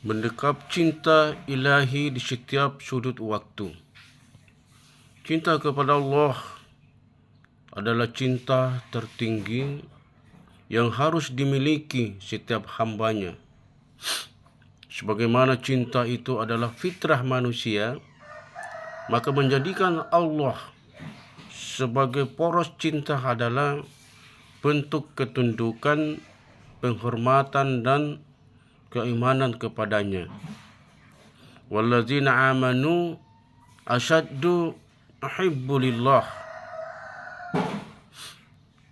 Mendekap cinta ilahi di setiap sudut waktu. Cinta kepada Allah adalah cinta tertinggi yang harus dimiliki setiap hambanya. Sebagaimana cinta itu adalah fitrah manusia, maka menjadikan Allah sebagai poros cinta adalah bentuk ketundukan, penghormatan dan keimanan kepadanya. Walladzina amanu asyaddu ahibbulillah.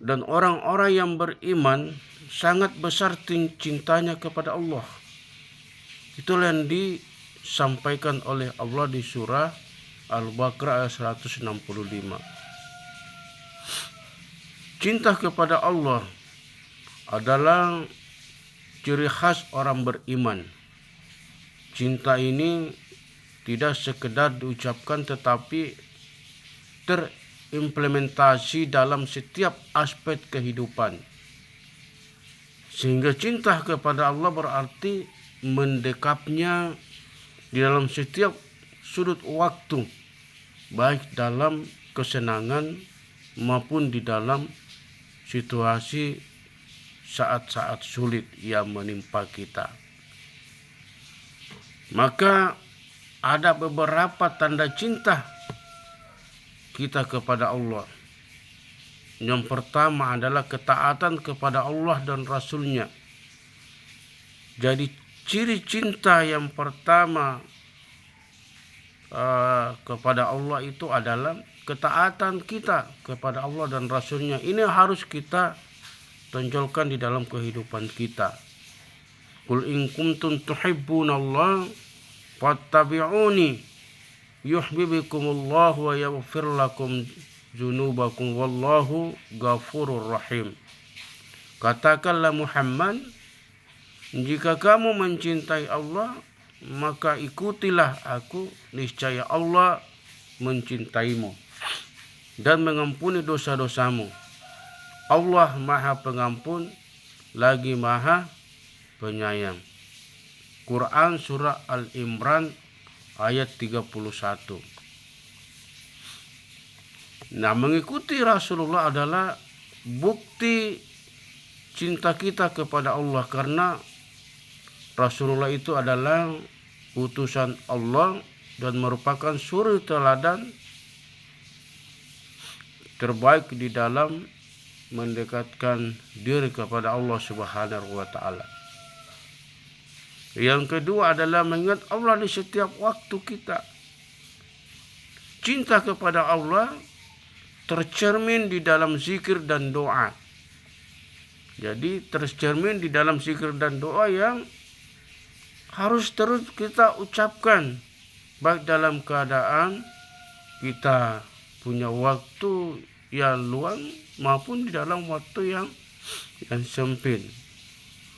Dan orang-orang yang beriman sangat besar cintanya kepada Allah. Itulah yang disampaikan oleh Allah di surah Al-Baqarah ayat 165. Cinta kepada Allah adalah ciri khas orang beriman. Cinta ini tidak sekedar diucapkan tetapi terimplementasi dalam setiap aspek kehidupan. Sehingga cinta kepada Allah berarti mendekapnya di dalam setiap sudut waktu, baik dalam kesenangan maupun di dalam situasi saat-saat sulit yang menimpa kita. Maka ada beberapa tanda cinta kita kepada Allah. Yang pertama adalah ketaatan kepada Allah dan Rasul-Nya. Jadi ciri cinta yang pertama kepada Allah itu adalah ketaatan kita kepada Allah dan Rasul-Nya. Ini harus kita tonjolkan di dalam kehidupan kita. Qul in kuntum tuhibbunallaha fattabi'uni yuhibbukumullahu wa yaghfir lakum dzunubakum wallahu ghafurur rahim. Katakanlah Muhammad, jika kamu mencintai Allah, maka ikutilah aku, niscaya Allah mencintaimu dan mengampuni dosa-dosamu. Allah Maha Pengampun lagi Maha Penyayang. Quran surah Al-Imran ayat 31. Nah, mengikuti Rasulullah adalah bukti cinta kita kepada Allah, karena Rasulullah itu adalah utusan Allah dan merupakan suri teladan terbaik di dalam mendekatkan diri kepada Allah Subhanahu wa taala. Yang kedua adalah mengingat Allah di setiap waktu kita. Cinta kepada Allah tercermin di dalam zikir dan doa. Jadi tercermin di dalam zikir dan doa yang harus terus kita ucapkan, baik dalam keadaan kita punya waktu yang luang maupun di dalam waktu yang sempit.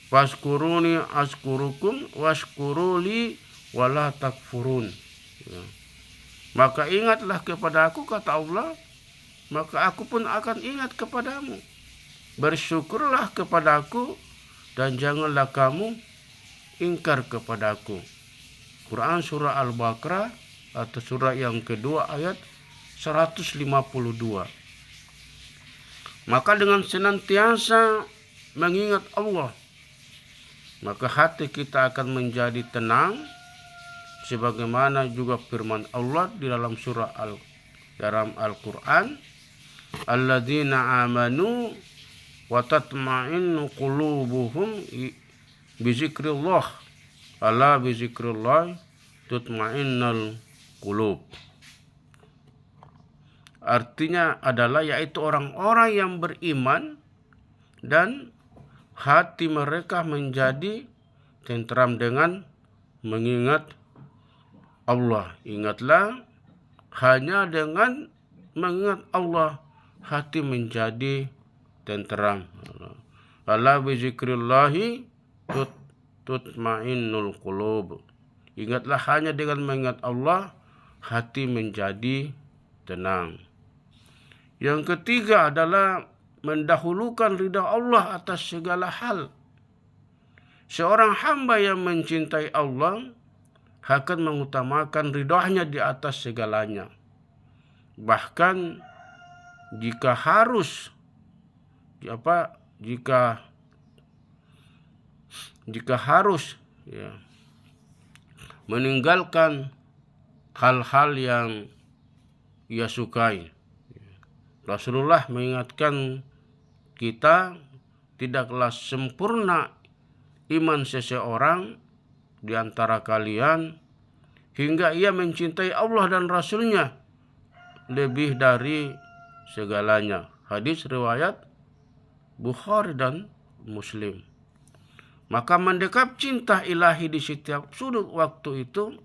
Waskuruni askurukum waskuruli wala takfurun. Maka ingatlah kepada aku, kata Allah, maka aku pun akan ingat kepadamu. Bersyukurlah kepada aku dan janganlah kamu ingkar kepada aku. Quran surah Al-Baqarah atau surah yang kedua ayat 152. Maka dengan senantiasa mengingat Allah, maka hati kita akan menjadi tenang, sebagaimana juga firman Allah di dalam surah Al-Quran, alladzina amanu wa tatma'innu qulubuhum bizikrillah, ala bizikrillah tutma'innal qulub. Artinya adalah yaitu orang-orang yang beriman dan hati mereka menjadi tentram dengan mengingat Allah. Ingatlah, hanya dengan mengingat Allah hati menjadi tentram. Ala bizikrillahi tutma'innul qulub. Ingatlah, hanya dengan mengingat Allah hati menjadi tenang. Yang ketiga adalah mendahulukan ridha Allah atas segala hal. Seorang hamba yang mencintai Allah akan mengutamakan ridhonya di atas segalanya. Bahkan jika harus meninggalkan hal-hal yang ia sukai. Rasulullah mengingatkan kita, tidaklah sempurna iman seseorang di antara kalian hingga ia mencintai Allah dan Rasulnya lebih dari segalanya. Hadis riwayat Bukhari dan Muslim. Maka mendekap cinta ilahi di setiap sudut waktu itu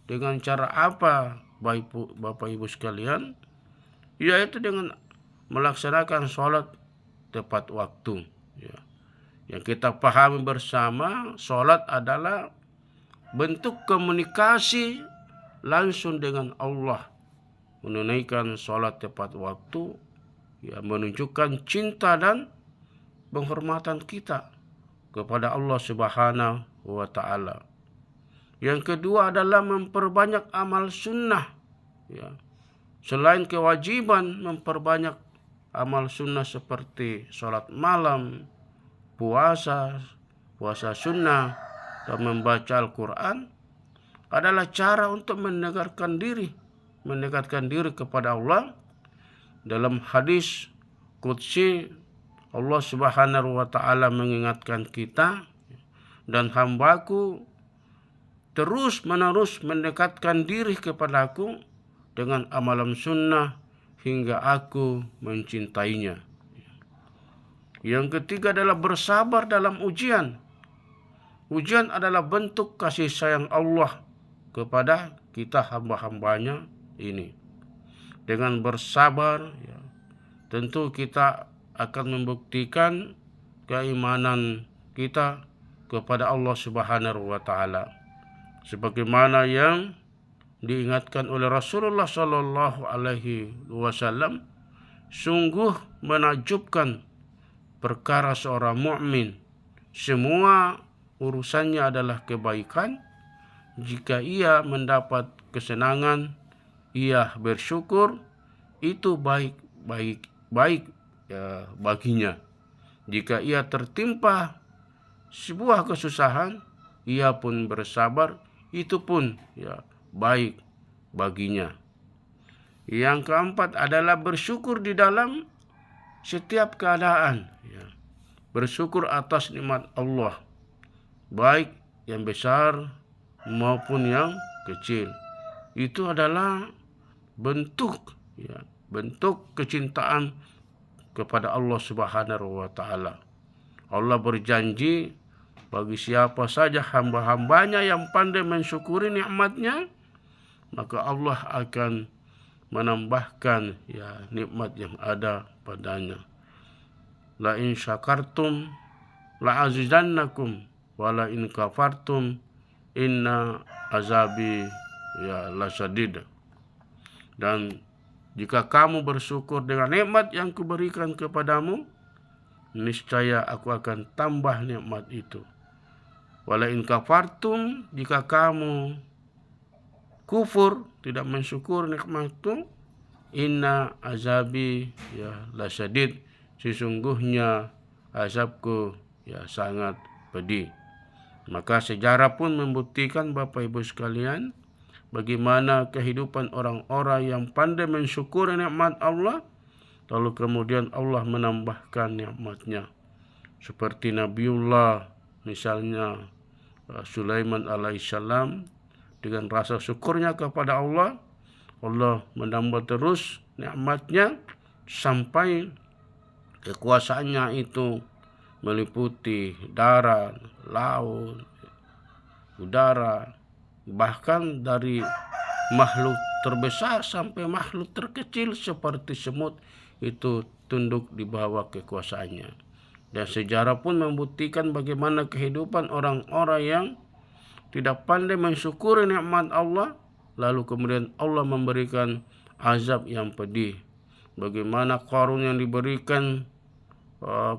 dengan cara apa, Bapak Ibu sekalian? Yaitu dengan melaksanakan sholat tepat waktu. Yang kita pahami bersama, sholat adalah bentuk komunikasi langsung dengan Allah. Menunaikan sholat tepat waktu menunjukkan cinta dan penghormatan kita kepada Allah Subhanahu wa Ta'ala. Yang kedua adalah memperbanyak amal sunnah. Selain kewajiban, memperbanyak amal sunnah seperti sholat malam, puasa sunnah, dan membaca Al-Quran adalah cara untuk mendekatkan diri kepada Allah. Dalam hadis qudsi, Allah Subhanahu wa Ta'ala mengingatkan kita, dan hambaku terus menerus mendekatkan diri kepadaku dengan amalan sunnah hingga aku mencintainya. Yang ketiga adalah bersabar dalam ujian. Ujian adalah bentuk kasih sayang Allah kepada kita hamba-hambanya ini. Dengan bersabar, tentu kita akan membuktikan keimanan kita kepada Allah Subhanahu wa Ta'ala. Sebagaimana yang diingatkan oleh Rasulullah Sallallahu Alaihi Wasallam, sungguh menakjubkan perkara seorang mukmin. Semua urusannya adalah kebaikan. Jika ia mendapat kesenangan, ia bersyukur, itu baik baginya. Jika ia tertimpa sebuah kesusahan, ia pun bersabar, itu pun baik baginya. Yang keempat adalah bersyukur di dalam setiap keadaan. Bersyukur atas nikmat Allah, baik yang besar maupun yang kecil. Itu adalah bentuk kecintaan kepada Allah Subhanahu wa Ta'ala. Allah berjanji, bagi siapa saja hamba-hambanya yang pandai mensyukuri nikmatnya, maka Allah akan menambahkan nikmat yang ada padanya. La in syakartum la azidannakum wa la in kafartum inna azabi lasyadid. Dan jika kamu bersyukur dengan nikmat yang kuberikan kepadamu, niscaya aku akan tambah nikmat itu. Wala in kafartum, jika kamu kufur, tidak mensyukur nikmat itu, inna azabi lasyadid, sesungguhnya azabku sangat pedih. Maka sejarah pun membuktikan, Bapak Ibu sekalian, bagaimana kehidupan orang-orang yang pandai mensyukuri nikmat Allah, lalu kemudian Allah menambahkan nikmatnya. Seperti Nabiullah, misalnya Sulaiman alaihissalam, dengan rasa syukurnya kepada Allah, Allah menambah terus nikmatnya sampai kekuasaannya itu meliputi darat, laut, udara, bahkan dari makhluk terbesar sampai makhluk terkecil seperti semut itu tunduk di bawah kekuasaannya. Dan sejarah pun membuktikan bagaimana kehidupan orang-orang yang tidak pandai mensyukuri nikmat Allah, lalu kemudian Allah memberikan azab yang pedih. Bagaimana Qarun yang diberikan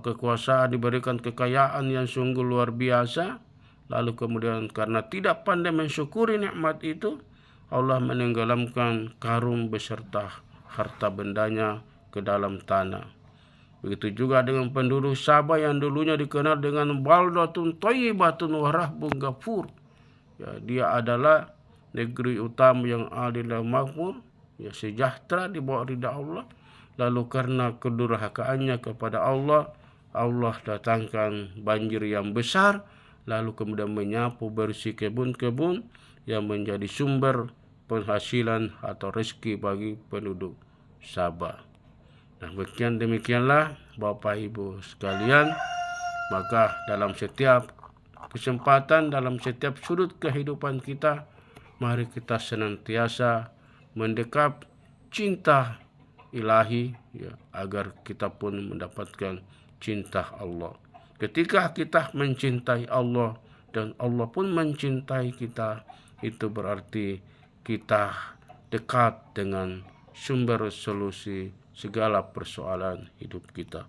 kekuasaan, diberikan kekayaan yang sungguh luar biasa, lalu kemudian karena tidak pandai mensyukuri nikmat itu, Allah menenggelamkan karung beserta harta bendanya ke dalam tanah. Begitu juga dengan penduduk Sabah yang dulunya dikenal dengan baldatun thayyibatun wa rahbun ghafur. Ya, dia adalah negeri utama yang adil dan makmur, ya, sejahtera di bawah ridha Allah. Lalu karena kedurhakaannya kepada Allah, Allah datangkan banjir yang besar, lalu kemudian menyapu bersih kebun-kebun yang menjadi sumber penghasilan atau rezeki bagi penduduk Sabah. Nah, demikianlah Bapak Ibu sekalian, maka dalam setiap kesempatan, dalam setiap sudut kehidupan kita, mari kita senantiasa mendekap cinta ilahi, ya, agar kita pun mendapatkan cinta Allah. Ketika kita mencintai Allah dan Allah pun mencintai kita, itu berarti kita dekat dengan sumber solusi segala persoalan hidup kita.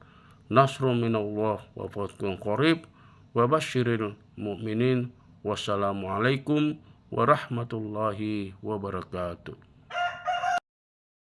Nasrun minallah wa fathun qarib wa basyiril mu'minin. Wassalamualaikum warahmatullahi wabarakatuh.